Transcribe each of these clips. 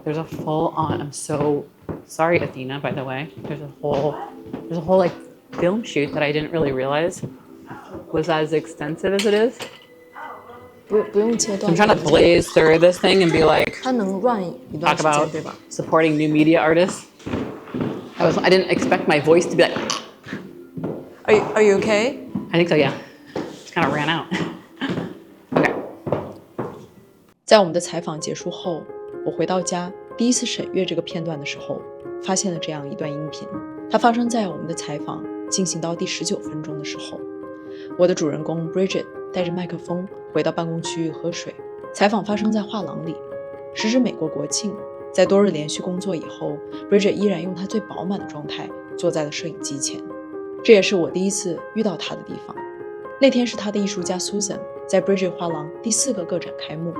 there's a full on, I'm so sorry, Athena, by the way. There's a whole like film shoot that I didn't really realize was as extensive as it is. 不用切断。 I'm trying to blaze through this thing and be like, 它能 run 一段 talk 时间 about 对吧？ supporting new media artists. I didn't expect my voice to be like. Are you okay? I think so, yeah. Just kind of ran out. Okay. 在我们的采访结束后，我回到家，第一次审阅这个片段的时候，发现了这样一段音频。它发生在我们的采访进行到第19分钟的时候。我的主人公 Bridget 带着麦克风回到办公区域喝水。采访发生在画廊里，时值美国国庆。在多日连续工作以后 ，Bridget 依然用她最饱满的状态坐在了摄影机前。这也是我第一次遇到她的地方。那天是她的艺术家 Susan 在 Bridget 画廊第4个个展开幕。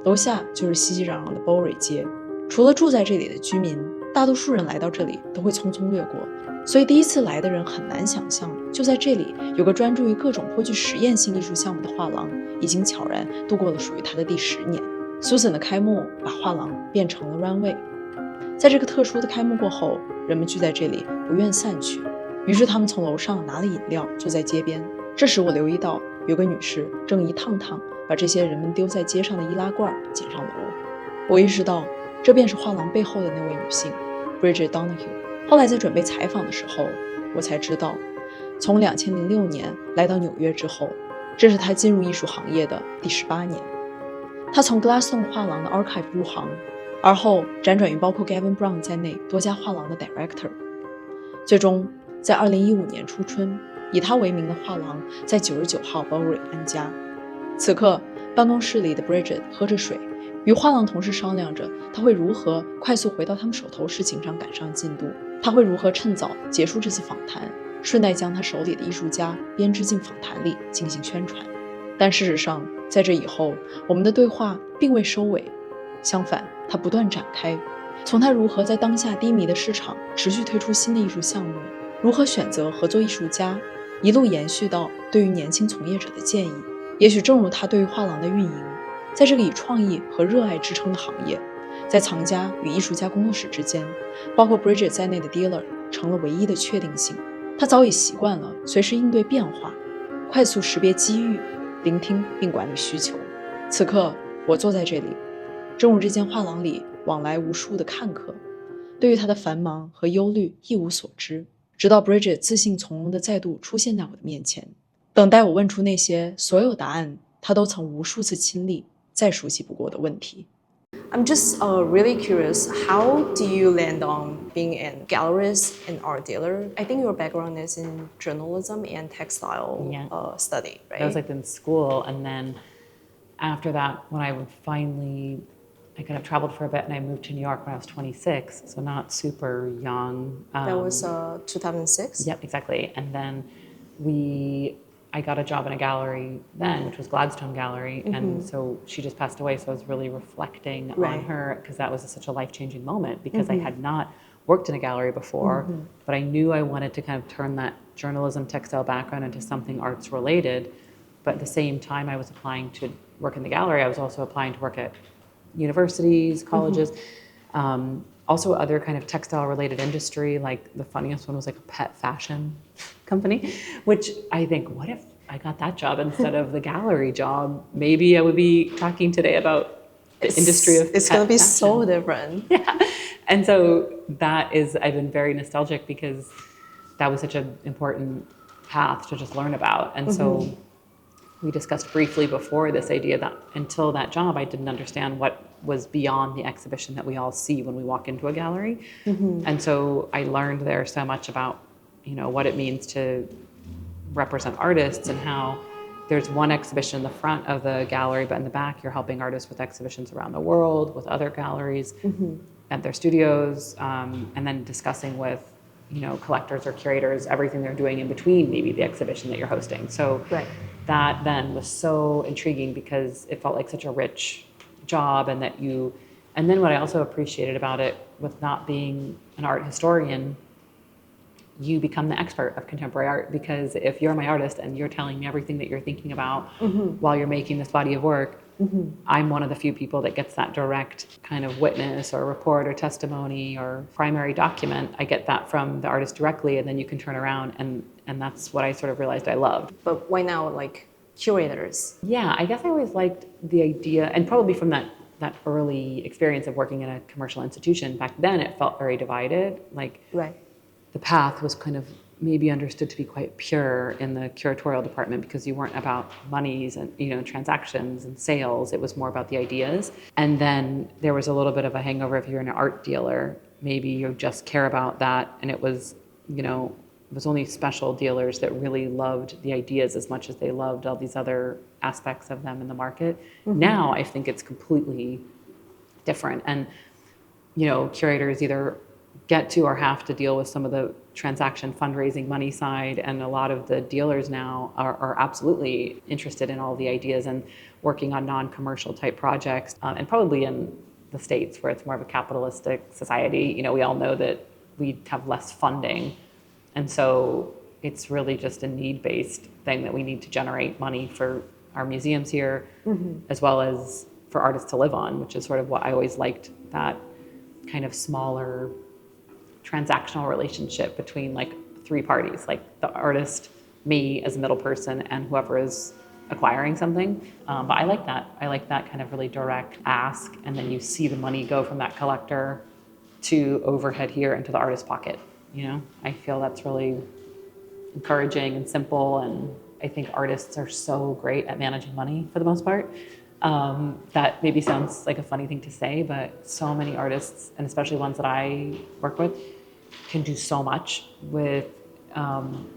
楼下就是熙熙攘攘的 Bowery 街，除了住在这里的居民，大多数人来到这里都会匆匆掠过，所以第一次来的人很难想象，就在这里有个专注于各种颇具实验性艺术项目的画廊，已经悄然度过了属于它的第10年。Susan 的开幕把画廊变成了 runway。在这个特殊的开幕过后，人们聚在这里不愿散去，于是他们从楼上拿了饮料，坐在街边。这时我留意到有个女士正一趟趟把这些人们丢在街上的易拉罐捡上楼。我意识到这便是画廊背后的那位女性 Bridget Donahue。 后来在准备采访的时候，我才知道从2006年来到纽约之后，这是她进入艺术行业的第18年。她从 Gladstone 画廊的 archive 入行，而后辗转于包括 Gavin Brown 在内多家画廊的 director。 最终在2015年初春，以她为名的画廊在99号 Bowery 安家。此刻办公室里的 Bridget 喝着水，与画廊同事商量着她会如何快速回到他们手头事情上赶上进度，她会如何趁早结束这次访谈，顺带将她手里的艺术家编织进访谈里进行宣传。但事实上在这以后，我们的对话并未收尾，相反它不断展开，从她如何在当下低迷的市场持续推出新的艺术项目，如何选择合作艺术家，一路延续到对于年轻从业者的建议。也许正如她对于画廊的运营，在这个以创意和热爱支撑的行业，在藏家与艺术家工作室之间，包括 Bridget 在内的 dealer 成了唯一的确定性。他早已习惯了随时应对变化，快速识别机遇，聆听并管理需求。此刻我坐在这里，正如这间画廊里往来无数的看客，对于他的繁忙和忧虑一无所知，直到 Bridget 自信从容地再度出现在我的面前，等待我问出那些所有答案他都曾无数次亲历再熟悉不过的问题。I'm just really curious, how do you land on being a gallerist and art dealer? I think your background is in journalism and textile study, right? I was like in school, and then after that, when I kind of traveled for a bit, and I moved to New York when I was 26, so not super young. That was 2006? Yep, exactly. And then I got a job in a gallery then, which was Gladstone Gallery. And so she just passed away. So I was really reflecting on her, because that was such a life-changing moment, because I had not worked in a gallery before, but I knew I wanted to kind of turn that journalism textile background into something arts related. But at the same time I was applying to work in the gallery, I was also applying to work at universities, colleges, also other kind of textile related industry. Like the funniest one was like a pet fashion company, which I think, what if I got that job instead of the gallery job? Maybe I would be talking today about the industry of it's going to be fashion. So different. Yeah. And so I've been very nostalgic, because that was such an important path to just learn about. And so we discussed briefly before this idea that until that job, I didn't understand what was beyond the exhibition that we all see when we walk into a gallery. And so I learned there so much about, what it means to represent artists, and how there's one exhibition in the front of the gallery, but in the back you're helping artists with exhibitions around the world, with other galleries at their studios, and then discussing with collectors or curators everything they're doing in between maybe the exhibition that you're hosting. So that then was so intriguing, because it felt like such a rich job. And then what I also appreciated about it, with not being an art historian, you become the expert of contemporary art, because if you're my artist and you're telling me everything that you're thinking about while you're making this body of work, I'm one of the few people that gets that direct kind of witness or report or testimony or primary document. I get that from the artist directly, and then you can turn around, and that's what I sort of realized I loved. But why now, like, curators? Yeah, I guess I always liked the idea, and probably from that early experience of working in a commercial institution. Back then, it felt very divided. Like, Right. the path was kind of maybe understood to be quite pure in the curatorial department because you weren't about monies and transactions and sales. It was more about the ideas. And then there was a little bit of a hangover if you're an art dealer. Maybe you just care about that, and it was it was only special dealers that really loved the ideas as much as they loved all these other aspects of them in the market. Now I think it's completely different, and curators either get to or have to deal with some of the transaction fundraising money side, and a lot of the dealers now are absolutely interested in all the ideas and working on non-commercial type projects, and probably in the States where it's more of a capitalistic society, we all know that we have less funding, and so it's really just a need-based thing that we need to generate money for our museums here, as well as for artists to live on, which is sort of what I always liked, that kind of smaller transactional relationship between like three parties, like the artist, me as a middle person, and whoever is acquiring something. But I like that. I like that kind of really direct ask, and then you see the money go from that collector to overhead here into the artist's pocket. I feel that's really encouraging and simple, and I think artists are so great at managing money for the most part. That maybe sounds like a funny thing to say, but so many artists, and especially ones that I work with, can do so much with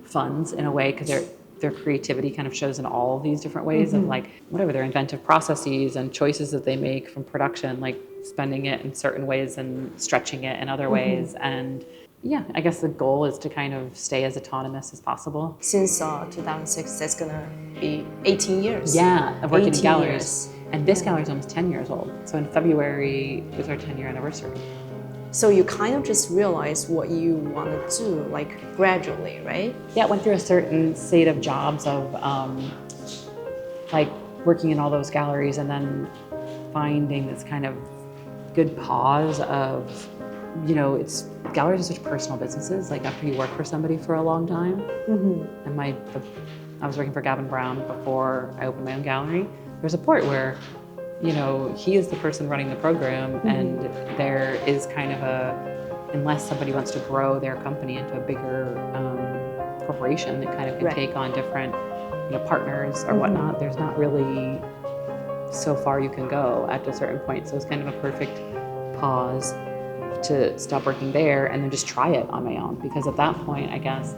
funds in a way, because their creativity kind of shows in all of these different ways of like whatever their inventive processes and choices that they make from production, like spending it in certain ways and stretching it in other ways. And yeah, I guess the goal is to kind of stay as autonomous as possible. Since 2006, that's gonna be 18 years. Yeah, of working in 18 galleries. years. And this gallery is almost 10 years old. So in February was our 10-year anniversary. So you kind of just realize what you want to do, like gradually, right? Yeah, I went through a certain state of jobs of like working in all those galleries, and then finding this kind of good pause of, galleries are such personal businesses. Like after you work for somebody for a long time, and I was working for Gavin Brown before I opened my own gallery. There's a point where, he is the person running the program, and there is kind of unless somebody wants to grow their company into a bigger corporation that kind of can take on different, partners or whatnot, there's not really so far you can go at a certain point. So it's kind of a perfect pause to stop working there and then just try it on my own. Because at that point, I guess,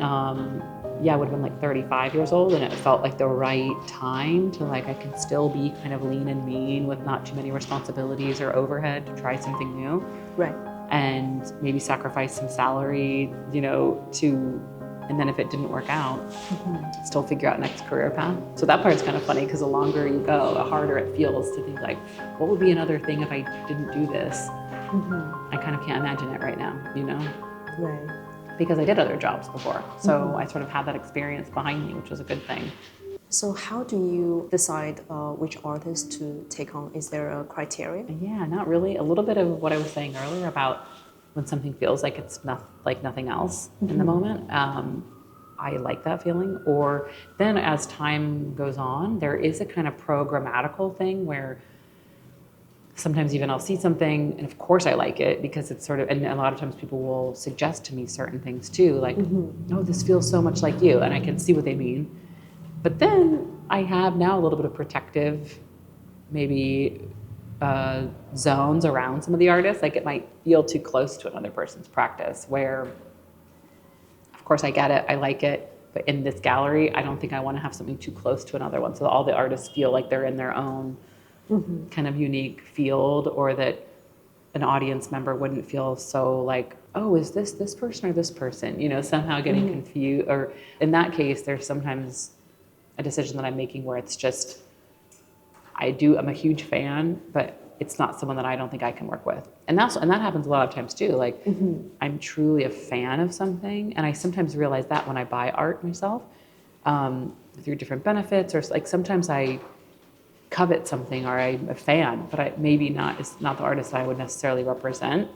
I would have been like 35 years old, and it felt like the right time to I can still be kind of lean and mean with not too many responsibilities or overhead to try something new. Right. And maybe sacrifice some salary, and then if it didn't work out, still figure out next career path. So that part's kind of funny, because the longer you go, the harder it feels to think what would be another thing if I didn't do this? I kind of can't imagine it right now, Right. Because I did other jobs before. So I sort of had that experience behind me, which was a good thing. So how do you decide which artist to take on? Is there a criteria? Yeah, not really. A little bit of what I was saying earlier about when something feels like it's like nothing else in the moment. I like that feeling. Or then as time goes on, there is a kind of programmatical thing where sometimes even I'll see something, and of course I like it because it's sort of, and a lot of times people will suggest to me certain things too, like, oh, this feels so much like you, and I can see what they mean. But then I have now a little bit of protective, maybe zones around some of the artists. Like it might feel too close to another person's practice, where, of course I get it, I like it, but in this gallery, I don't think I want to have something too close to another one. So all the artists feel like they're in their own kind of unique field, or that an audience member wouldn't feel so like, oh, is this person or this person? Somehow getting confused. Or in that case, there's sometimes a decision that I'm making where it's just, I'm a huge fan, but it's not someone that I don't think I can work with. And that happens a lot of times too. Like I'm truly a fan of something, and I sometimes realize that when I buy art myself, through different benefits, or like sometimes I covet something or I'm a fan, but it's not the artist I would necessarily represent.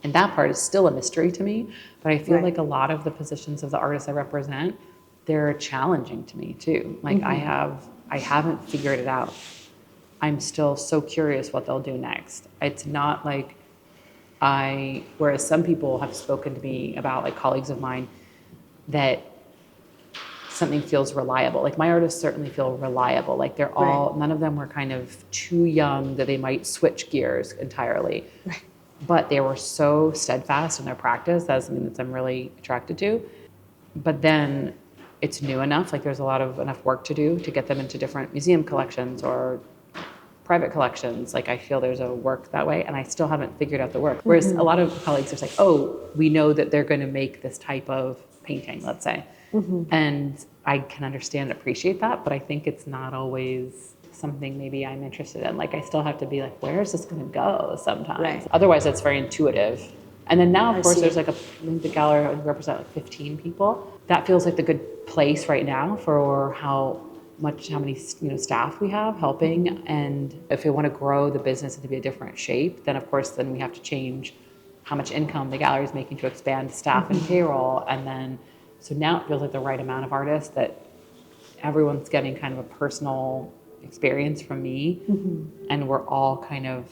And that part is still a mystery to me. But I feel like a lot of the positions of the artists I represent, they're challenging to me too. Like I haven't figured it out. I'm still so curious what they'll do next. It's not like whereas some people have spoken to me about, like colleagues of mine, that something feels reliable. Like my artists certainly feel reliable. Like they're all, none of them were kind of too young that they might switch gears entirely. Right. But they were so steadfast in their practice. That's something that I'm really attracted to. But then it's new enough, like there's enough work to do to get them into different museum collections or private collections. Like I feel there's a work that way, and I still haven't figured out the work. Whereas a lot of colleagues are like, oh, we know that they're going to make this type of painting, let's say. And I can understand and appreciate that, but I think it's not always something maybe I'm interested in. Like I still have to be like, where is this going to go sometimes? Right. Otherwise, it's very intuitive. And then now, of course, there's like the gallery represent like 15 people. That feels like the good place right now for how many staff we have helping. And if we want to grow the business into be a different shape, then of course, then we have to change how much income the gallery is making to expand staff and payroll. And then, so now it feels like the right amount of artists that everyone's getting kind of a personal experience from me. And we're all kind of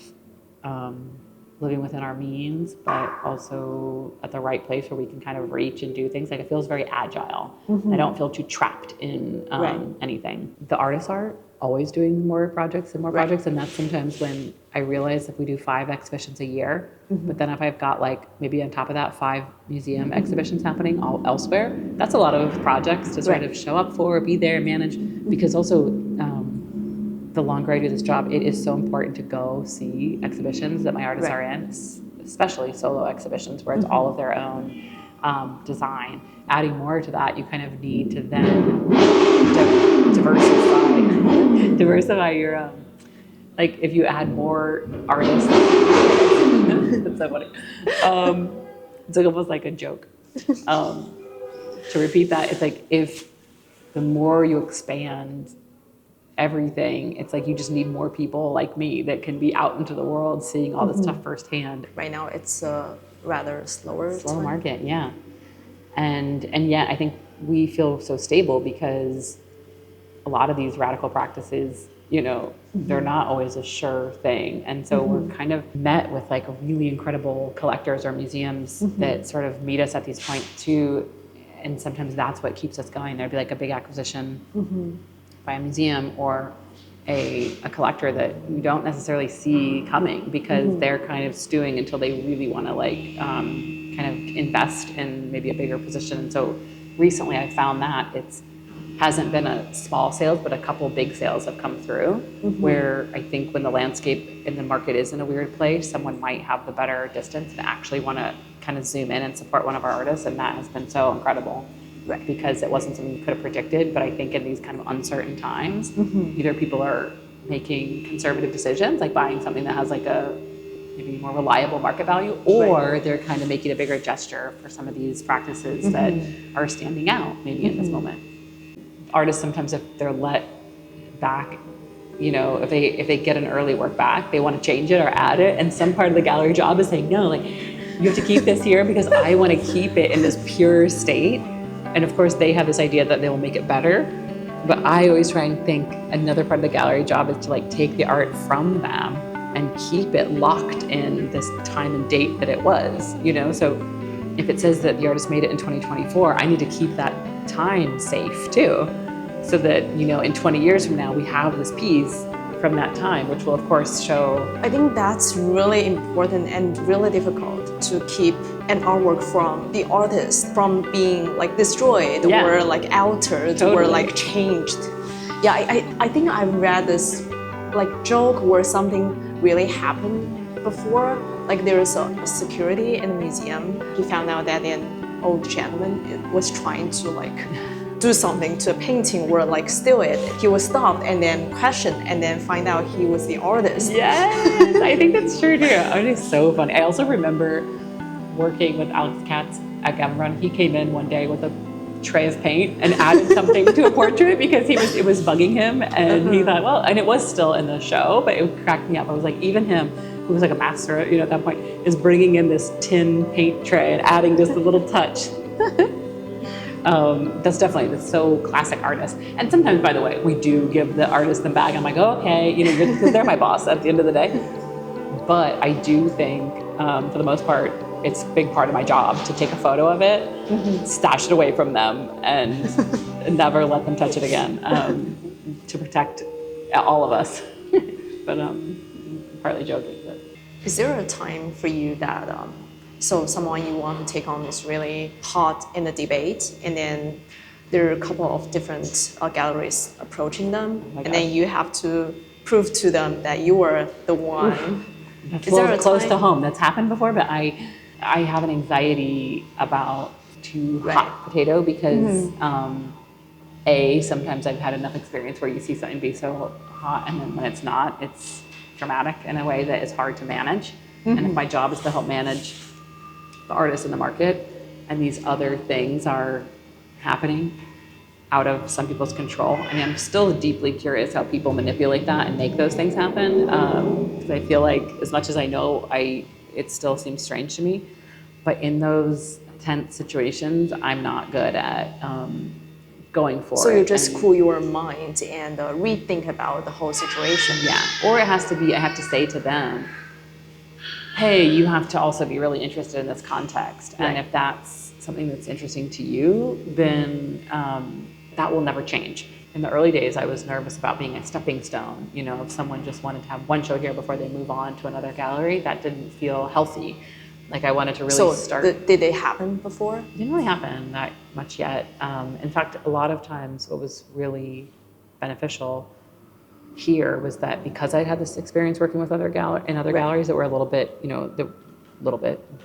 living within our means, but also at the right place where we can kind of reach and do things. Like it feels very agile. I don't feel too trapped in anything. The artists are always doing more projects and more projects, and that's sometimes when I realize if we do 5 exhibitions a year, but then if I've got like maybe on top of that 5 museum exhibitions happening all elsewhere, that's a lot of projects to sort of show up for, be there, manage, because also the longer I do this job, it is so important to go see exhibitions that my artists are in, especially solo exhibitions where it's all of their own design. Adding more to that, you kind of need to then diversify your, like if you add more artists, that's so funny. It's like almost like a joke. To repeat that, it's like if the more you expand everything, it's like you just need more people like me that can be out into the world seeing all this stuff firsthand. Right now it's a rather slow market, yeah. And yet I think we feel so stable because a lot of these radical practices, they're not always a sure thing. And so we're kind of met with like really incredible collectors or museums that sort of meet us at these points too. And sometimes that's what keeps us going. There'd be like a big acquisition by a museum or a collector that you don't necessarily see coming because they're kind of stewing until they really want to like kind of invest in maybe a bigger position. And so recently I found that hasn't been a small sales, but a couple big sales have come through where I think when the landscape in the market is in a weird place, someone might have the better distance and actually want to kind of zoom in and support one of our artists. And that has been so incredible. Right. Because it wasn't something you could have predicted, but I think in these kind of uncertain times, either people are making conservative decisions, like buying something that has like a maybe more reliable market value, or they're kind of making a bigger gesture for some of these practices that are standing out maybe in this moment. Artists sometimes, if they're let back, if they get an early work back, they want to change it or add it, and some part of the gallery job is saying, no, like you have to keep this here because I want to keep it in this pure state. And of course, they have this idea that they will make it better. But I always try and think another part of the gallery job is to like take the art from them and keep it locked in this time and date that it was, So if it says that the artist made it in 2024, I need to keep that time safe too. So that, in 20 years from now, we have this piece from that time, which will of course show. I think that's really important and really difficult to keep an artwork from the artist from being like destroyed or like altered or like changed. Yeah, I think I read this like joke where something really happened before. Like there was a security in the museum. He found out that an old gentleman was trying to like do something to a painting or like steal it. He was stopped and then questioned and then find out he was the artist. Yes, I think that's true too. It is so funny. I also remember working with Alex Katz at Gavin Run. He came in one day with a tray of paint and added something to a portrait because it was bugging him, and he thought, well, and it was still in the show, but it cracked me up. I was like, even him, who was like a master, at that point, is bringing in this tin paint tray and adding just a little touch. That's so classic artist. And sometimes, by the way, we do give the artist the bag. I'm like, oh, okay, because they're my boss at the end of the day. But I do think, for the most part, it's a big part of my job to take a photo of it, stash it away from them, and never let them touch it again, to protect all of us. But partly joking. But. Is there a time for you that so someone you want to take on is really hot in the debate, and then there are a couple of different galleries approaching them, and then you have to prove to them that you are the one? That's close to home. That's happened before, but I have an anxiety about too hot potato because sometimes I've had enough experience where you see something be so hot, and then when it's not, it's dramatic in a way that is hard to manage. And if my job is to help manage the artists in the market, and these other things are happening out of some people's control. I mean, I'm still deeply curious how people manipulate that and make those things happen. Because I feel like, as much as I know, it still seems strange to me. But in those tense situations, I'm not good at going for it. So you just cool your mind and rethink about the whole situation. Yeah, or it has to be, I have to say to them, hey, you have to also be really interested in this context. And if that's something that's interesting to you, then that will never change. In the early days, I was nervous about being a stepping stone. If someone just wanted to have one show here before they move on to another gallery, that didn't feel healthy. Like I wanted to really start. Did they happen before? It didn't really happen that much yet. In fact, a lot of times what was really beneficial here was that because I'd had this experience working with other galleries that were a little bit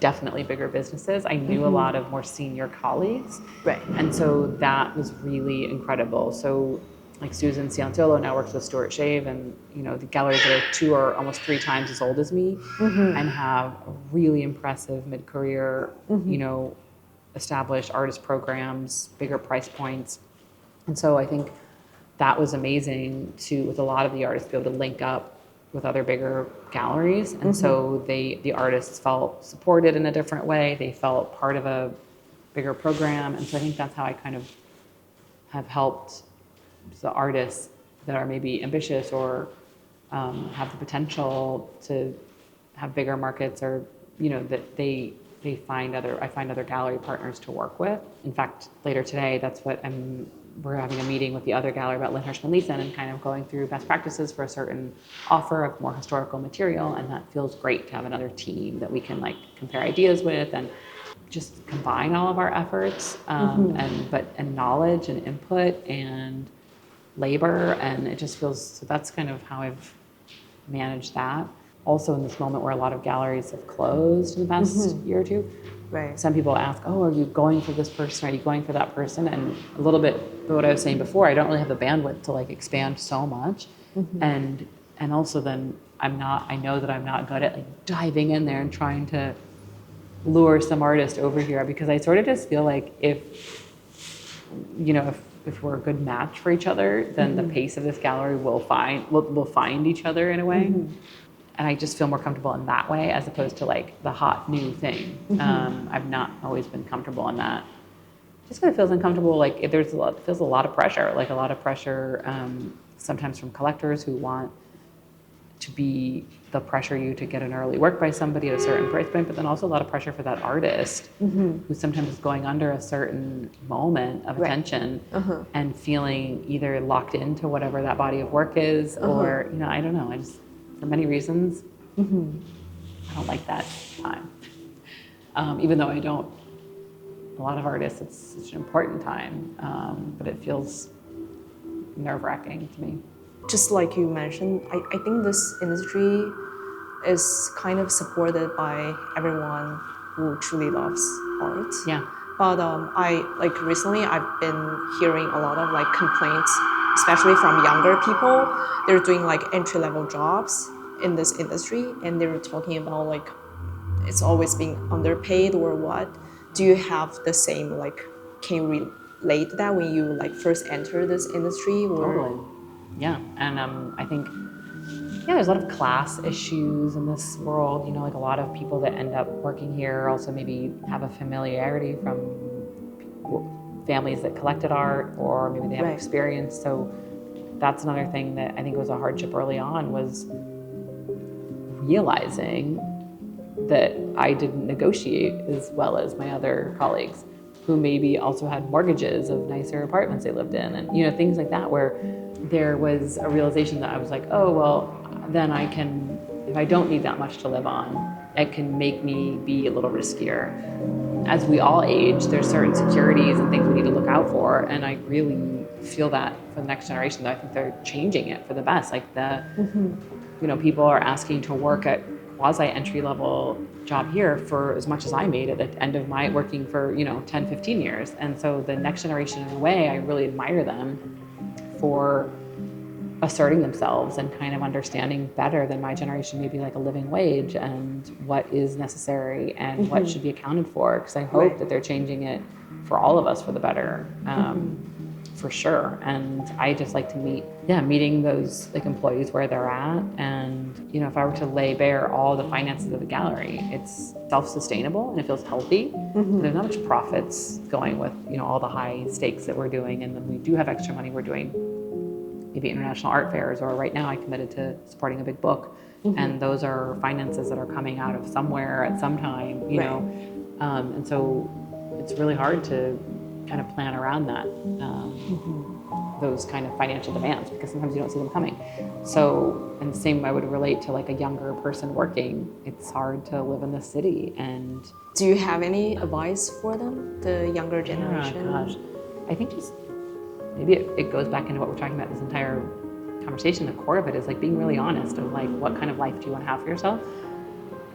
definitely bigger businesses, I knew a lot of more senior colleagues. Right. And so that was really incredible. So like Susan Cianciolo now works with Stuart Shave, and the galleries that are 2 or almost 3 times as old as me and have really impressive mid-career, established artist programs, bigger price points. And so I think that was amazing with a lot of the artists, be able to link up with other bigger galleries. And so the artists felt supported in a different way. They felt part of a bigger program. And so I think that's how I kind of have helped the artists that are maybe ambitious or have the potential to have bigger markets, or that I find other gallery partners to work with. In fact, later today, that's what we're having a meeting with the other gallery about Lynn Hirschman Leeson and kind of going through best practices for a certain offer of more historical material, and that feels great to have another team that we can compare ideas with and just combine all of our efforts and knowledge and input and labor, and it just feels, so that's kind of how I've managed that. Also in this moment where a lot of galleries have closed in the past year or two. Right. Some people ask, oh, are you going for this person? Are you going for that person? And a little bit what I was saying before, I don't really have the bandwidth to expand so much. And also then I know that I'm not good at diving in there and trying to lure some artist over here, because I sort of just feel like if we're a good match for each other, then the pace of this gallery will find each other in a way. And I just feel more comfortable in that way as opposed to the hot new thing. I've not always been comfortable in that. Just because it feels uncomfortable, it feels a lot of pressure, a lot of pressure sometimes from collectors who want to pressure you to get an early work by somebody at a certain price point, but then also a lot of pressure for that artist who sometimes is going under a certain moment of attention and feeling either locked into whatever that body of work is, or, I don't know, for many reasons, I don't like that time. Even though a lot of artists, it's such an important time, but it feels nerve-wracking to me. Just like you mentioned, I think this industry is kind of supported by everyone who truly loves art. Yeah. But recently I've been hearing a lot of complaints, especially from younger people. They're doing entry-level jobs in this industry, and they're talking about it's always being underpaid or what. Do you have the same can you relate to that when you like first enter this industry? Or? Totally. Yeah, and I think there's a lot of class issues in this world. You know, like a lot of people that end up working here also maybe have a familiarity from families that collected art, or maybe they have experience. So that's another thing that I think was a hardship early on, was realizing that I didn't negotiate as well as my other colleagues, who maybe also had mortgages of nicer apartments they lived in, and you know, things like that, where there was a realization that I was like, oh, well, then I can, if I don't need that much to live on, it can make me be a little riskier. As we all age, there's certain securities and things we need to look out for, and I really feel that for the next generation, that I think they're changing it for the best. Like you know, people are asking to work at quasi entry-level job here for as much as I made at the end of my working for, you know, 10, 15 years. And so the next generation, in a way, I really admire them for asserting themselves and kind of understanding better than my generation, maybe like a living wage and what is necessary and what should be accounted for. Because I hope that they're changing it for all of us for the better. For sure. And I just like to meeting those like employees where they're at. And, you know, if I were to lay bare all the finances of the gallery, it's self-sustainable and it feels healthy. There's not much profits going with, you know, all the high stakes that we're doing. And then we do have extra money we're doing, maybe international art fairs, or right now I committed to supporting a big book. And those are finances that are coming out of somewhere at some time, you know. And so it's really hard to kind of plan around that, those kind of financial demands, because sometimes you don't see them coming. So, and the same I would relate to like a younger person working. It's hard to live in the city. And do you have any advice for them, the younger generation? Gosh, I think just maybe it goes back into what we're talking about this entire conversation. The core of it is like being really honest of like, what kind of life do you want to have for yourself?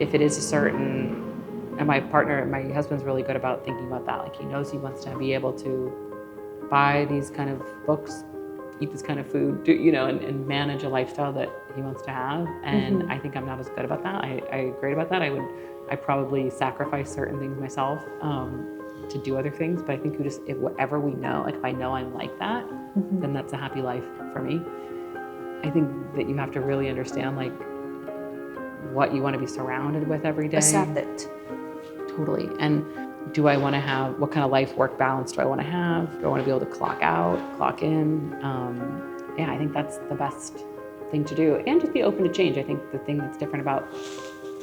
If it is a certain, and my husband's really good about thinking about that. Like, he knows he wants to be able to buy these kind of books, eat this kind of food, you know, and manage a lifestyle that he wants to have. And I think I'm not as good about that. I agree about that. I probably sacrifice certain things myself to do other things. But I think if whatever we know, like if I know I'm like that, then that's a happy life for me. I think that you have to really understand like what you want to be surrounded with every day. Accept it. Totally. And do I want to have, what kind of life-work balance do I want to have? Do I want to be able to clock out, clock in? Yeah, I think that's the best thing to do. And just be open to change. I think the thing that's different about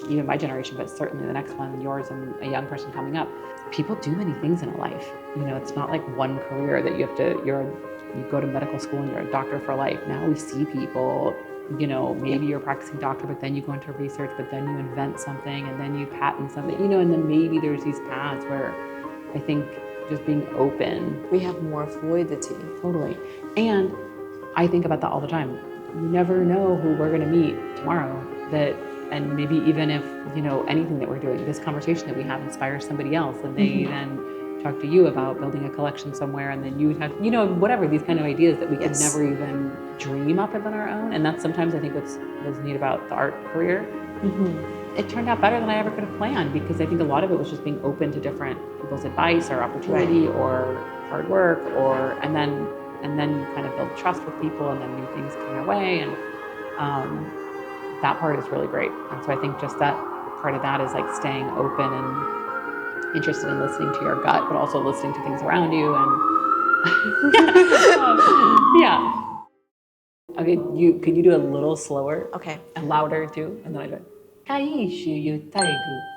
even my generation, but certainly the next one, yours and a young person coming up, people do many things in a life. You know, it's not like one career that you have to, you go to medical school and you're a doctor for life. Now we see people, you know, maybe you're a practicing doctor, but then you go into research, but then you invent something and then you patent something, you know, and then maybe there's these paths where I think just being open. We have more fluidity. Totally. And I think about that all the time. You never know who we're going to meet tomorrow, and maybe even if, you know, anything that we're doing, this conversation that we have inspires somebody else, and they then talk to you about building a collection somewhere, and then you have, you know, whatever, these kind of ideas that we can never even dream up of on our own. And that's sometimes I think what's neat about the art career. It turned out better than I ever could have planned, because I think a lot of it was just being open to different people's advice or opportunity or hard work, and then you kind of build trust with people, and then new things come your way, and that part is really great. And so I think just that part of that is like staying open and interested in listening to your gut, but also listening to things around you. And yeah. Okay, could you do a little slower? Okay. And louder too? And then I go, 大意是有态度